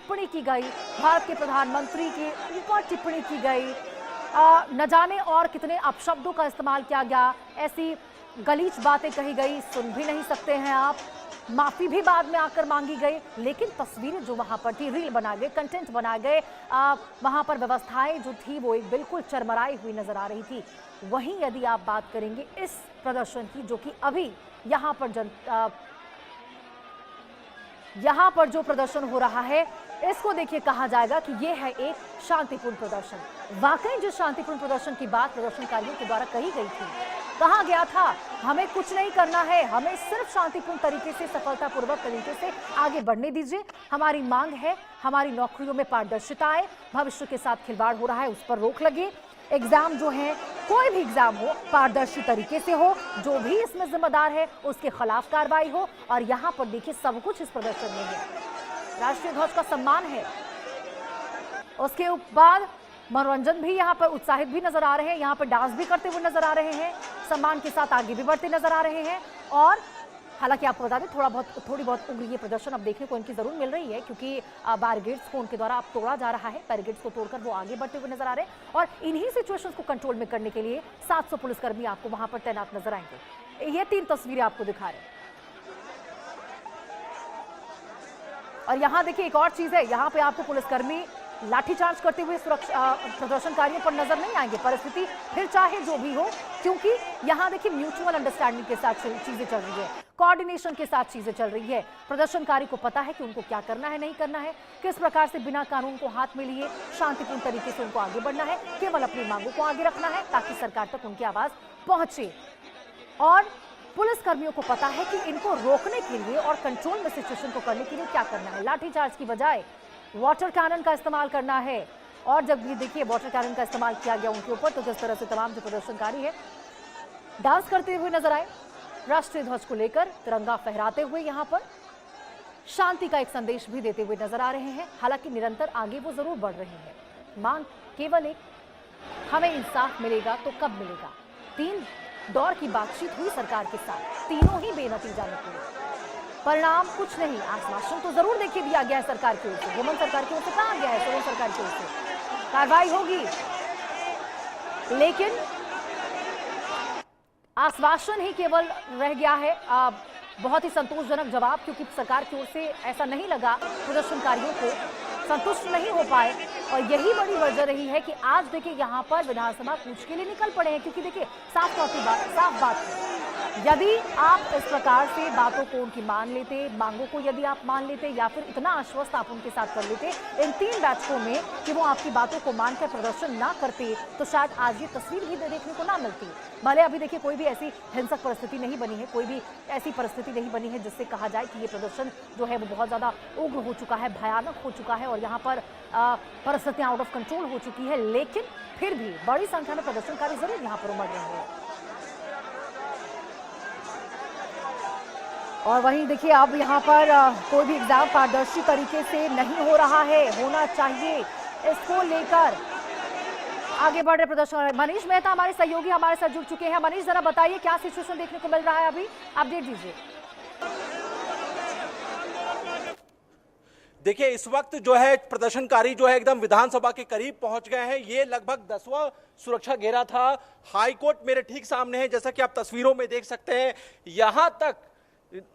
टिप्पणी की गई, भारत के प्रधानमंत्री के ऊपर टिप्पणी की गई, न जाने और कितने अपशब्दों का इस्तेमाल किया गया, ऐसी गलीच बातें कही गई, सुन भी नहीं सकते हैं आप। माफी भी बाद में आकर मांगी गई, लेकिन तस्वीरें जो वहां पर थी, रील बनाए गए, कंटेंट बनाए गए, वहां पर व्यवस्थाएं जो थी वो एक बिल्कुल चरमराई हुई नजर आ रही थी। वहीं यदि आप बात करेंगे इस प्रदर्शन की, जो कि अभी यहाँ पर जो प्रदर्शन हो रहा है, इसको देखिए कहा जाएगा कि ये है एक शांतिपूर्ण प्रदर्शन। वाकई जिस शांतिपूर्ण प्रदर्शन की बात प्रदर्शनकारियों के द्वारा कही गई थी, कहा गया था हमें कुछ नहीं करना है, हमें सिर्फ शांतिपूर्ण तरीके से, सफलतापूर्वक तरीके से आगे बढ़ने दीजिए। हमारी मांग है हमारी नौकरियों में पारदर्शिता आए, भविष्य के साथ खिलवाड़ हो रहा है उस पर रोक लगे, एग्जाम जो है कोई भी एग्जाम हो पारदर्शी तरीके से हो, जो भी इसमें जिम्मेदार है उसके खिलाफ कार्रवाई हो। और यहाँ पर देखिए सब कुछ इस प्रदर्शन में है, राष्ट्रीय ध्वज का सम्मान है, उसके बाद मनोरंजन भी यहाँ पर उत्साहित भी नजर आ रहे हैं, यहाँ पर डांस भी करते हुए नजर आ रहे हैं, सम्मान के साथ आगे भी बढ़ते नजर आ रहे हैं। और हालांकि आपको बता दें थोड़ी बहुत उग्र ये प्रदर्शन अब देखने को इनकी जरूर मिल रही है, क्योंकि बैरिकेड्स को उनके द्वारा अब तोड़ा जा रहा है, बैरिकेड्स को तोड़कर वो आगे बढ़ते हुए नजर आ रहे हैं। और इन्हीं सिचुएशंस को कंट्रोल में करने के लिए 700 पुलिसकर्मी आपको वहां पर तैनात नजर आएंगे। ये 3 तस्वीरें आपको दिखा रहे हैं। और यहाँ देखिए एक और चीज है, यहाँ पे आपको पुलिसकर्मी लाठीचार्ज करते हुए प्रदर्शनकारियों पर नजर नहीं आएंगे। परिस्थिति फिर चाहे जो भी हो, क्योंकि यहाँ देखिए म्यूचुअल अंडरस्टैंडिंग के साथ चीजें चल रही है, कोऑर्डिनेशन के साथ चीजें चल रही है। प्रदर्शनकारी को पता है कि उनको क्या करना है, नहीं करना है, किस प्रकार से बिना कानून को हाथ में लिए शांतिपूर्ण तरीके से उनको आगे बढ़ना है, केवल अपनी मांगों को आगे रखना है ताकि सरकार तक उनकी आवाज पहुंचे। और पुलिसकर्मियों को पता है कि इनको रोकने के लिए और कंट्रोल में सिचुएशन को करने के लिए क्या करना है। लाठीचार्ज की बजाय वाटर कैनन का इस्तेमाल करना है। और जब ये देखिए वाटर कैनन का इस्तेमाल किया गया उनके ऊपर, तो जिस तरह से तमाम जो प्रदर्शनकारी है डांस करते हुए नजर आए, राष्ट्रीय ध्वज को लेकर तिरंगा फहराते हुए यहाँ पर शांति का एक संदेश भी देते हुए नजर आ रहे हैं। हालांकि निरंतर आगे वो जरूर बढ़ रहे हैं, मांग केवल एक, हमें इंसाफ मिलेगा तो कब मिलेगा। 3 दौर की बातचीत हुई सरकार के साथ, तीनों ही बेनतीजा निकले, परिणाम कुछ नहीं। आश्वासन तो जरूर देखिए दिया गया है सरकार की ओर से, हेमंत सरकार की ओर से कहा गया है, सोरेन सरकार की ओर से कार्रवाई होगी, लेकिन आश्वासन ही केवल रह गया है। बहुत ही संतोषजनक जवाब, क्योंकि सरकार की ओर से ऐसा नहीं लगा, प्रदर्शनकारियों को संतुष्ट नहीं हो पाए। और यही बड़ी वजह रही है कि आज देखिए यहाँ पर विधानसभा कूच के लिए निकल पड़े हैं, क्योंकि देखिए साफ बात है, यदि आप इस प्रकार से बातों को उनकी मान लेते, मांगों को यदि आप मान लेते, या फिर इतना आश्वस्त आप उनके साथ कर लेते इन 3 बैठकों में कि वो आपकी बातों को मानकर प्रदर्शन ना करते, तो शायद आज ये तस्वीर भी देखने को ना मिलती। भले अभी देखिए कोई भी ऐसी हिंसक परिस्थिति नहीं बनी है, कोई भी ऐसी परिस्थिति नहीं बनी है जिससे कहा जाए कि ये प्रदर्शन जो है वो बहुत ज्यादा उग्र हो चुका है, भयानक हो चुका है और यहाँ पर परिस्थितियां आउट ऑफ कंट्रोल हो चुकी है, लेकिन फिर भी बड़ी संख्या में प्रदर्शनकारी जरूर यहाँ पर उमड़ रहे हैं। और वहीं देखिए अब यहाँ पर कोई भी एग्जाम पारदर्शी तरीके से नहीं हो रहा है, होना चाहिए, इसको लेकर आगे बढ़ रहे प्रदर्शन। मनीष मेहता हमारे सहयोगी हमारे साथ जुड़ चुके हैं। मनीष, जरा बताइए क्या सिचुएशन देखने को मिल रहा है, अभी अपडेट दीजिए। देखिए इस वक्त जो है प्रदर्शनकारी जो है एकदम विधानसभा के करीब पहुंच गए हैं। ये लगभग 10वां सुरक्षा घेरा था। हाईकोर्ट मेरे ठीक सामने है, जैसा कि आप तस्वीरों में देख सकते हैं। यहां तक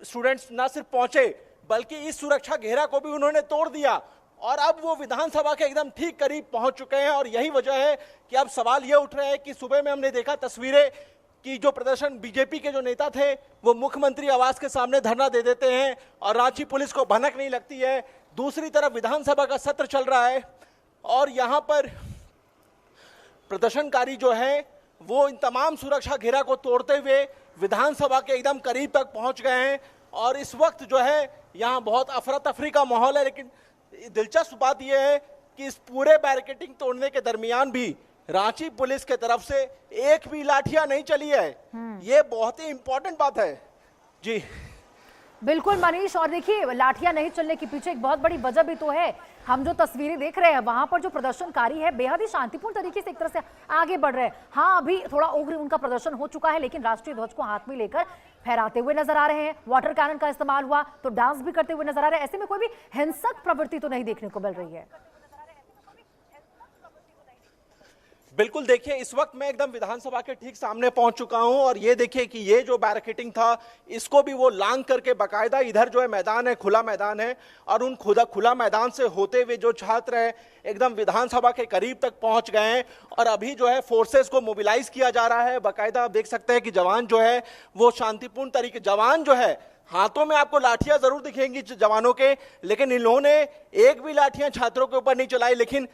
स्टूडेंट्स ना सिर्फ पहुंचे बल्कि इस सुरक्षा घेरा को भी उन्होंने तोड़ दिया और अब वो विधानसभा के एकदम ठीक करीब पहुंच चुके हैं। और यही वजह है कि अब सवाल ये उठ रहे हैं कि सुबह में हमने देखा तस्वीरें कि जो प्रदर्शन बीजेपी के जो नेता थे वो मुख्यमंत्री आवास के सामने धरना दे देते हैं और रांची पुलिस को भनक नहीं लगती है। दूसरी तरफ विधानसभा का सत्र चल रहा है और यहाँ पर प्रदर्शनकारी जो है वो इन तमाम सुरक्षा घेरा को तोड़ते हुए विधानसभा के एकदम करीब तक पहुंच गए हैं। और इस वक्त जो है यहाँ बहुत अफरा तफरी का माहौल है, लेकिन दिलचस्प बात यह है कि इस पूरे बैरिकेडिंग तोड़ने के दरमियान भी रांची पुलिस के तरफ से एक भी लाठियां नहीं चली है। ये बहुत ही इंपॉर्टेंट बात है। जी बिल्कुल मनीष, और देखिए लाठियां नहीं चलने के पीछे एक बहुत बड़ी वजह भी तो है। हम जो तस्वीरें देख रहे हैं वहां पर जो प्रदर्शनकारी है बेहद ही शांतिपूर्ण तरीके से एक तरह से आगे बढ़ रहे हैं। हाँ, अभी थोड़ा उग्र उनका प्रदर्शन हो चुका है, लेकिन राष्ट्रीय ध्वज को हाथ में लेकर फहराते हुए नजर आ रहे हैं, वाटर कैनन का इस्तेमाल हुआ तो डांस भी करते हुए नजर आ रहे हैं। ऐसे में कोई भी हिंसक प्रवृत्ति तो नहीं देखने को मिल रही है। बिल्कुल, देखिए इस वक्त मैं एकदम विधानसभा के ठीक सामने पहुंच चुका हूं और ये देखिए कि ये जो बैरिकेडिंग था इसको भी वो लांग करके बाकायदा इधर जो है मैदान है, खुला मैदान है और उन खुला मैदान से होते हुए जो छात्र हैं एकदम विधानसभा के करीब तक पहुंच गए हैं और अभी जो है फोर्सेस को मोबिलाइज किया जा रहा है। बाकायदा आप देख सकते हैं कि जवान जो है वो शांतिपूर्ण तरीके, जवान जो है हाथों में आपको लाठियां जरूर दिखेंगी जवानों के, लेकिन इन्होंने एक भी लाठियां छात्रों के ऊपर नहीं चलाई। लेकिन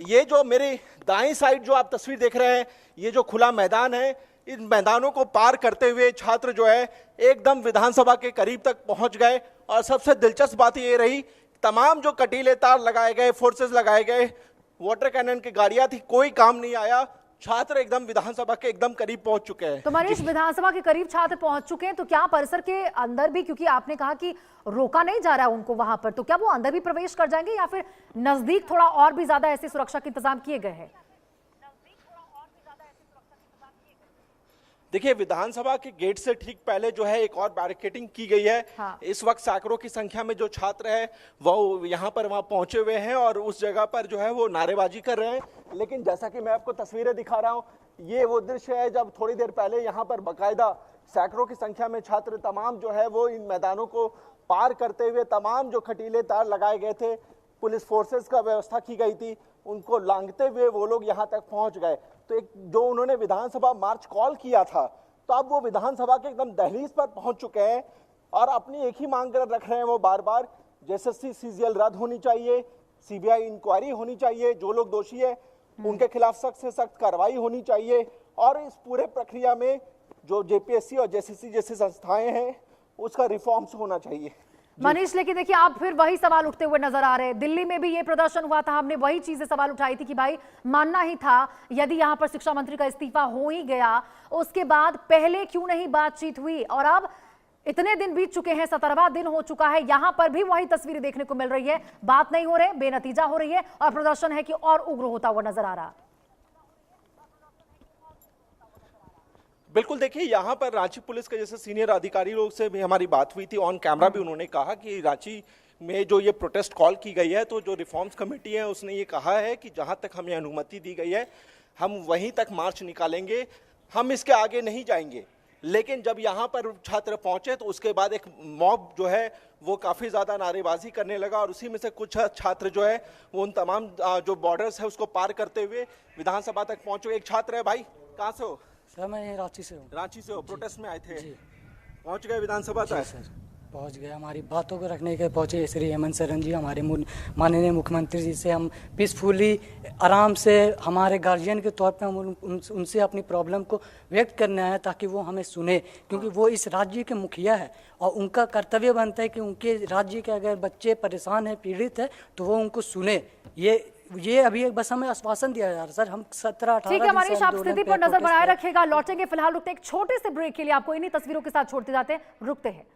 ये जो मेरे दाएं साइड जो आप तस्वीर देख रहे हैं, ये जो खुला मैदान है, इन मैदानों को पार करते हुए छात्र जो है एकदम विधानसभा के करीब तक पहुंच गए। और सबसे दिलचस्प बात ये रही, तमाम जो कटीले तार लगाए गए, फोर्सेस लगाए गए, वाटर कैनन की गाड़ियां थी, कोई काम नहीं आया। छात्र एकदम विधानसभा के एकदम करीब पहुंच चुके हैं। तो मनीष, विधानसभा के करीब छात्र पहुंच चुके हैं, तो क्या परिसर के अंदर भी, क्योंकि आपने कहा कि रोका नहीं जा रहा है उनको वहां पर, तो क्या वो अंदर भी प्रवेश कर जाएंगे या फिर नजदीक थोड़ा और भी ज्यादा ऐसे सुरक्षा के इंतजाम किए गए हैं? देखिए विधानसभा के गेट से ठीक पहले जो है एक और बैरिकेडिंग की गई है। हाँ। इस वक्त सैकड़ों की संख्या में जो छात्र है वो यहाँ पर वहाँ पहुंचे हुए हैं और उस जगह पर जो है वो नारेबाजी कर रहे हैं। लेकिन जैसा कि मैं आपको तस्वीरें दिखा रहा हूँ, ये वो दृश्य है जब थोड़ी देर पहले यहाँ पर बाकायदा सैकड़ों की संख्या में छात्र तमाम जो है वो इन मैदानों को पार करते हुए तमाम जो खटीले तार लगाए गए थे, पुलिस फोर्सेस का व्यवस्था की गई थी, उनको लांघते हुए वो लोग यहाँ तक पहुंच गए। तो एक जो उन्होंने विधानसभा मार्च कॉल किया था, तो अब वो विधानसभा के एकदम दहलीज पर पहुंच चुके हैं और अपनी एक ही मांग कर रख रहे हैं वो बार बार, जेएसएससी सीजीएल रद्द होनी चाहिए, सीबीआई इंक्वायरी होनी चाहिए, जो लोग दोषी है उनके खिलाफ सख्त से सख्त कार्रवाई होनी चाहिए और इस पूरे प्रक्रिया में जो जेपीएससी और जेएसएससी जैसी संस्थाएं हैं उसका रिफॉर्म्स होना चाहिए। मनीष, लेकिन देखिए आप फिर वही सवाल उठते हुए नजर आ रहे हैं। दिल्ली में भी ये प्रदर्शन हुआ था, हमने वही चीजें सवाल उठाई थी कि भाई मानना ही था, यदि यहां पर शिक्षा मंत्री का इस्तीफा हो ही गया उसके बाद पहले क्यों नहीं बातचीत हुई। और अब इतने दिन बीत चुके हैं, 17वां दिन हो चुका है, यहां पर भी वही तस्वीरें देखने को मिल रही है, बात नहीं हो रही, बेनतीजा हो रही है और प्रदर्शन है कि और उग्र होता हुआ नजर आ रहा। बिल्कुल, देखिए यहाँ पर रांची पुलिस के जैसे सीनियर अधिकारी लोग से भी हमारी बात हुई थी, ऑन कैमरा भी उन्होंने कहा कि रांची में जो ये प्रोटेस्ट कॉल की गई है, तो जो रिफॉर्म्स कमेटी है उसने ये कहा है कि जहाँ तक हमें अनुमति दी गई है हम वहीं तक मार्च निकालेंगे, हम इसके आगे नहीं जाएंगे। लेकिन जब यहाँ पर छात्र पहुंचे तो उसके बाद एक मॉब जो है वो काफ़ी ज़्यादा नारेबाजी करने लगा और उसी में से कुछ छात्र जो है वो उन तमाम जो बॉर्डर्स है उसको पार करते हुए विधानसभा तक पहुंचे। एक छात्र है, भाई कहाँ से हो? सर मैं रांची से हूँ। रांची से हो, प्रोटेस्ट में आए थे? जी। पहुंच गए विधानसभा तक? सर पहुँच गए, हमारी बातों को रखने के पहुँचे श्री हेमंत सोरेन जी, हमारे माननीय मुख्यमंत्री जी से हम पीसफुली आराम से हमारे गार्जियन के तौर पे हम उनसे अपनी प्रॉब्लम को व्यक्त करने आए ताकि वो हमें सुने, क्योंकि वो इस राज्य के मुखिया है और उनका कर्तव्य बनता है कि उनके राज्य के अगर बच्चे परेशान हैं, पीड़ित है, तो वो उनको सुने। ये अभी एक बस हमें आश्वासन दिया जा रहा है सर, हम 17-18 ठीक है मनीष, आप स्थिति पर नजर बनाए रखेगा। लौटेंगे फिलहाल, रुकते एक छोटे से ब्रेक के लिए, आपको इन्हीं तस्वीरों के साथ छोड़ते जाते हैं, रुकते हैं।